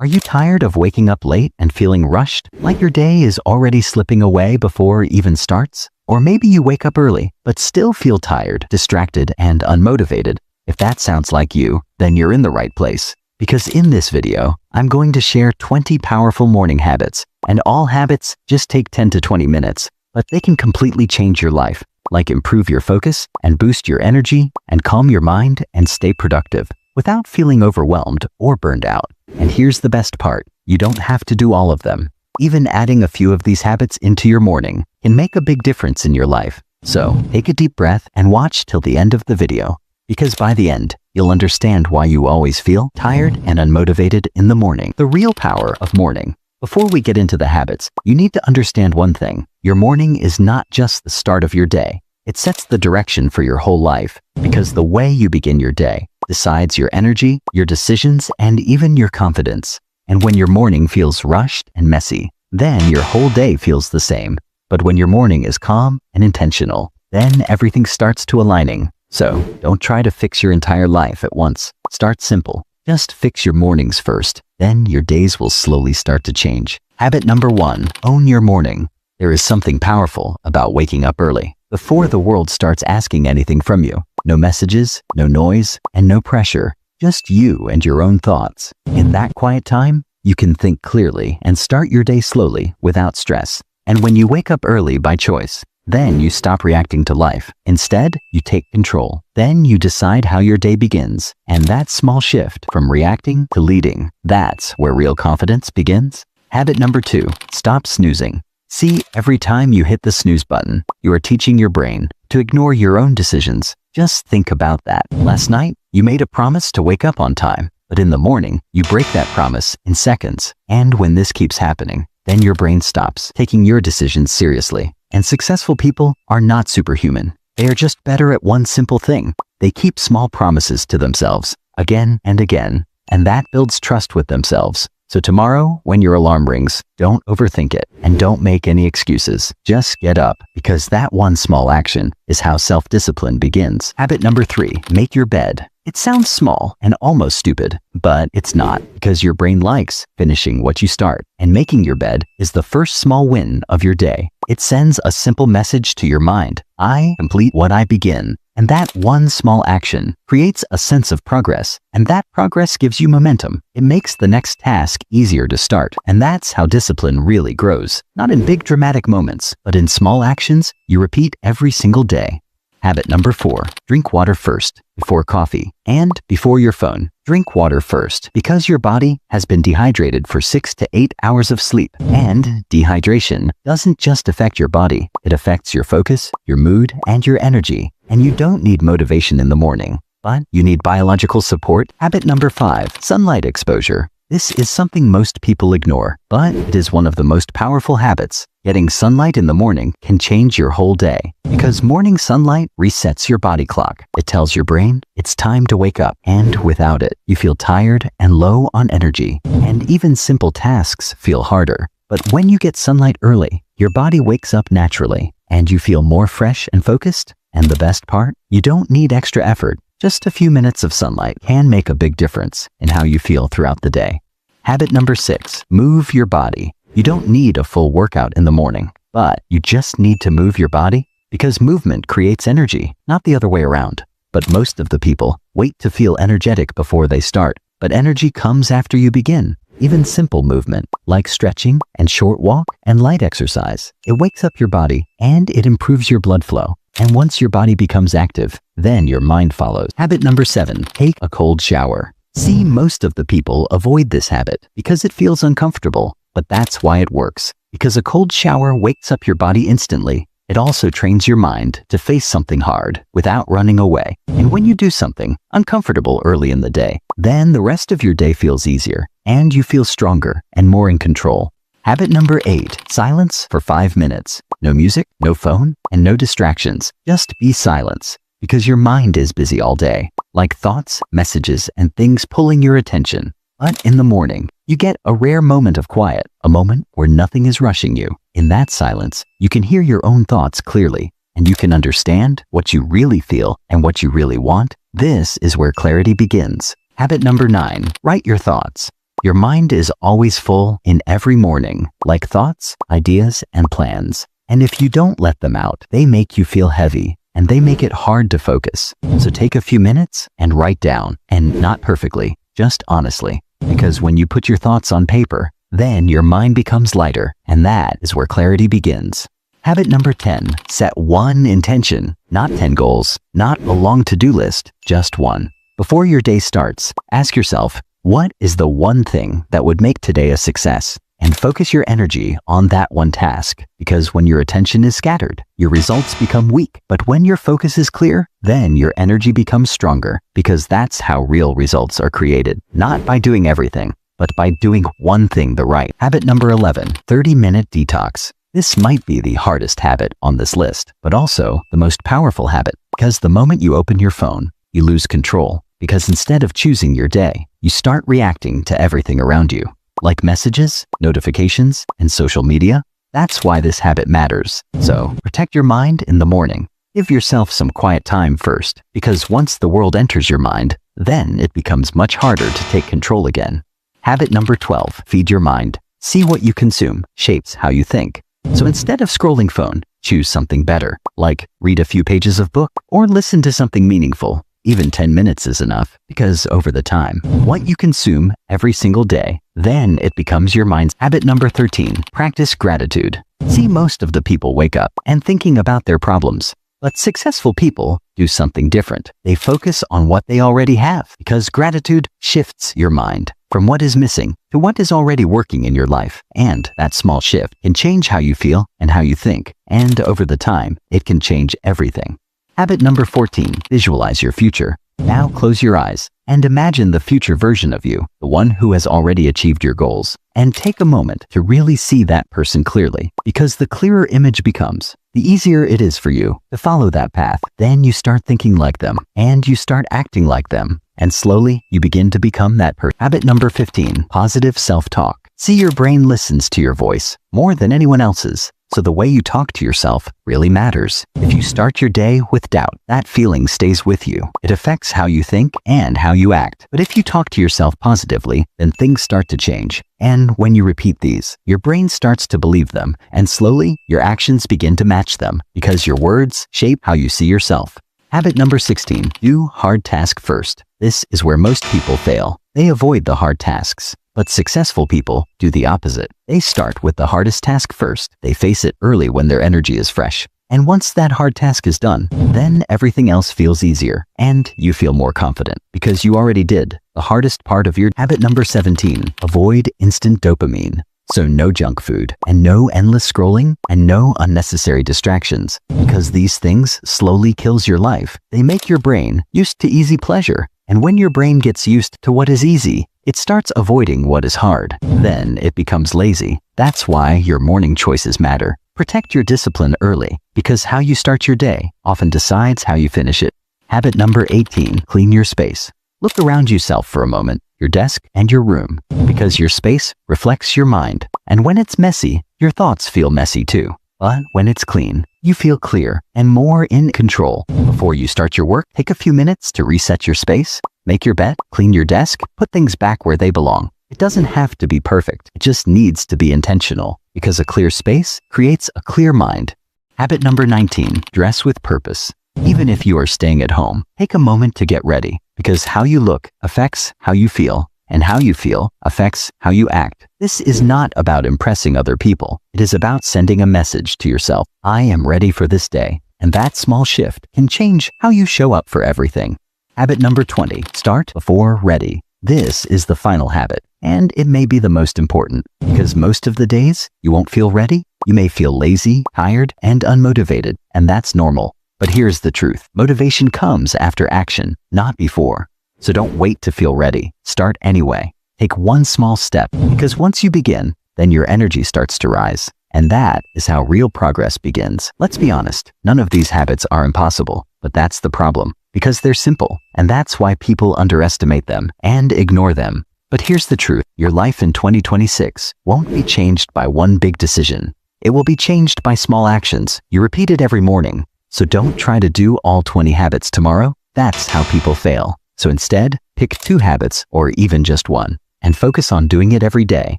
Are you tired of waking up late and feeling rushed, like your day is already slipping away before it even starts? Or maybe you wake up early, but still feel tired, distracted, and unmotivated. If that sounds like you, then you're in the right place. Because in this video, I'm going to share 20 powerful morning habits, and all habits just take 10 to 20 minutes, but they can completely change your life, like improve your focus and boost your energy and calm your mind and stay productive without feeling overwhelmed or burned out. And here's the best part, you don't have to do all of them. Even adding a few of these habits into your morning can make a big difference in your life. So take a deep breath and watch till the end of the video, because by the end, you'll understand why you always feel tired and unmotivated in the morning. The real power of morning. Before we get into the habits, you need to understand one thing. Your morning is not just the start of your day. It sets the direction for your whole life, because the way you begin your day decides your energy, your decisions, and even your confidence. And when your morning feels rushed and messy, then your whole day feels the same. But when your morning is calm and intentional, then everything starts to aligning. So don't try to fix your entire life at once. Start simple. Just fix your mornings first. Then your days will slowly start to change. Habit number 1, own your morning. There is something powerful about waking up early, before the world starts asking anything from you. No messages, no noise, and no pressure. Just you and your own thoughts. In that quiet time, you can think clearly and start your day slowly without stress. And when you wake up early by choice, then you stop reacting to life. Instead, you take control. Then you decide how your day begins. And that small shift from reacting to leading, that's where real confidence begins. Habit number 2, stop snoozing. See, every time you hit the snooze button, you are teaching your brain to ignore your own decisions. Just think about that. Last night, you made a promise to wake up on time, but in the morning, you break that promise in seconds. And when this keeps happening, then your brain stops taking your decisions seriously. And successful people are not superhuman. They are just better at one simple thing. They keep small promises to themselves again and again, and that builds trust with themselves. So tomorrow, when your alarm rings, don't overthink it and don't make any excuses. Just get up, because that one small action is how self-discipline begins. Habit number 3, make your bed. It sounds small and almost stupid, but it's not, because your brain likes finishing what you start. And making your bed is the first small win of your day. It sends a simple message to your mind. I complete what I begin. And that one small action creates a sense of progress, and that progress gives you momentum. It makes the next task easier to start, and that's how discipline really grows. Not in big dramatic moments, but in small actions you repeat every single day. Habit number 4, drink water first, before coffee, and before your phone. Drink water first, because your body has been dehydrated for 6 to 8 hours of sleep. And dehydration doesn't just affect your body, it affects your focus, your mood, and your energy. And you don't need motivation in the morning, but you need biological support. Habit number 5, sunlight exposure. This is something most people ignore, but it is one of the most powerful habits. Getting sunlight in the morning can change your whole day, because morning sunlight resets your body clock. It tells your brain it's time to wake up, and without it, you feel tired and low on energy, and even simple tasks feel harder. But when you get sunlight early, your body wakes up naturally, and you feel more fresh and focused. And the best part, you don't need extra effort. Just a few minutes of sunlight can make a big difference in how you feel throughout the day. Habit number 6, move your body. You don't need a full workout in the morning, but you just need to move your body, because movement creates energy, not the other way around. But most of the people wait to feel energetic before they start, but energy comes after you begin. Even simple movement, like stretching and short walk and light exercise, it wakes up your body and it improves your blood flow. And once your body becomes active, then your mind follows. Habit number 7, take a cold shower. See, most of the people avoid this habit because it feels uncomfortable, but that's why it works. Because a cold shower wakes up your body instantly. It also trains your mind to face something hard without running away. And when you do something uncomfortable early in the day, then the rest of your day feels easier, and you feel stronger and more in control. Habit number 8, silence for 5 minutes. No music, no phone, and no distractions. Just be silence, because your mind is busy all day, like thoughts, messages, and things pulling your attention. But in the morning, you get a rare moment of quiet, a moment where nothing is rushing you. In that silence, you can hear your own thoughts clearly, and you can understand what you really feel and what you really want. This is where clarity begins. Habit number 9, write your thoughts. Your mind is always full in every morning, like thoughts, ideas, and plans. And if you don't let them out, they make you feel heavy, and they make it hard to focus. So take a few minutes and write down, and not perfectly, just honestly. Because when you put your thoughts on paper, then your mind becomes lighter, and that is where clarity begins. Habit number 10, set one intention, not 10 goals, not a long to-do list, just one. Before your day starts, ask yourself, what is the one thing that would make today a success? And focus your energy on that one task, because when your attention is scattered, your results become weak. But when your focus is clear, then your energy becomes stronger, because that's how real results are created, not by doing everything, but by doing one thing the right. Habit number 11, 30-minute detox. This might be the hardest habit on this list, but also the most powerful habit, because the moment you open your phone, you lose control, because instead of choosing your day, you start reacting to everything around you, like messages, notifications, and social media. That's why this habit matters. So protect your mind in the morning. Give yourself some quiet time first, because once the world enters your mind, then it becomes much harder to take control again. Habit number 12, feed your mind. See what you consume shapes how you think. So instead of scrolling phone, choose something better, like read a few pages of book or listen to something meaningful. Even 10 minutes is enough, because over the time, what you consume every single day, then it becomes your mind's. Habit number 13, practice gratitude. See, most of the people wake up and thinking about their problems, but successful people do something different. They focus on what they already have, because gratitude shifts your mind from what is missing to what is already working in your life. And that small shift can change how you feel and how you think. And over the time, it can change everything. Habit number 14, visualize your future. Now close your eyes and imagine the future version of you, the one who has already achieved your goals. And take a moment to really see that person clearly, because the clearer image becomes, the easier it is for you to follow that path. Then you start thinking like them, and you start acting like them. And slowly, you begin to become that person. Habit number 15, positive self-talk. See, your brain listens to your voice more than anyone else's. So the way you talk to yourself really matters. If you start your day with doubt, that feeling stays with you. It affects how you think and how you act. But if you talk to yourself positively, then things start to change. And when you repeat these, your brain starts to believe them, and slowly your actions begin to match them, because your words shape how you see yourself. Habit number 16, do hard task first. This is where most people fail. They avoid the hard tasks. But successful people do the opposite. They start with the hardest task first. They face it early when their energy is fresh. And once that hard task is done, then everything else feels easier. And you feel more confident, because you already did the hardest part of your. Habit number 17, avoid instant dopamine. So no junk food, and no endless scrolling, and no unnecessary distractions, because these things slowly kills your life. They make your brain used to easy pleasure. And when your brain gets used to what is easy, it starts avoiding what is hard. Then it becomes lazy. That's why your morning choices matter. Protect your discipline early, because how you start your day often decides how you finish it. Habit number 18, clean your space. Look around yourself for a moment, your desk and your room, because your space reflects your mind. And when it's messy, your thoughts feel messy too. But when it's clean, you feel clear and more in control. Before you start your work, take a few minutes to reset your space, make your bed, clean your desk, put things back where they belong. It doesn't have to be perfect. It just needs to be intentional, because a clear space creates a clear mind. Habit number 19, dress with purpose. Even if you are staying at home, take a moment to get ready, because how you look affects how you feel, and how you feel affects how you act. This is not about impressing other people. It is about sending a message to yourself. I am ready for this day. And that small shift can change how you show up for everything. Habit number 20, start before ready. This is the final habit, and it may be the most important, because most of the days you won't feel ready. You may feel lazy, tired, and unmotivated, and that's normal. But here's the truth. Motivation comes after action, not before. So don't wait to feel ready. Start anyway. Take one small step, because once you begin, then your energy starts to rise. And that is how real progress begins. Let's be honest, none of these habits are impossible, but that's the problem, because they're simple, and that's why people underestimate them and ignore them. But here's the truth. Your life in 2026 won't be changed by one big decision. It will be changed by small actions you repeat it every morning. So don't try to do all 20 habits tomorrow. That's how people fail. So instead, pick 2 habits or even just one. and focus on doing it every day,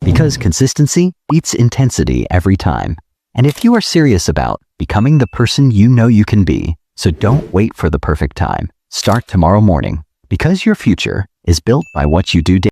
because consistency beats intensity every time. And if you are serious about becoming the person you know you can be, so don't wait for the perfect time. Start tomorrow morning, because your future is built by what you do daily.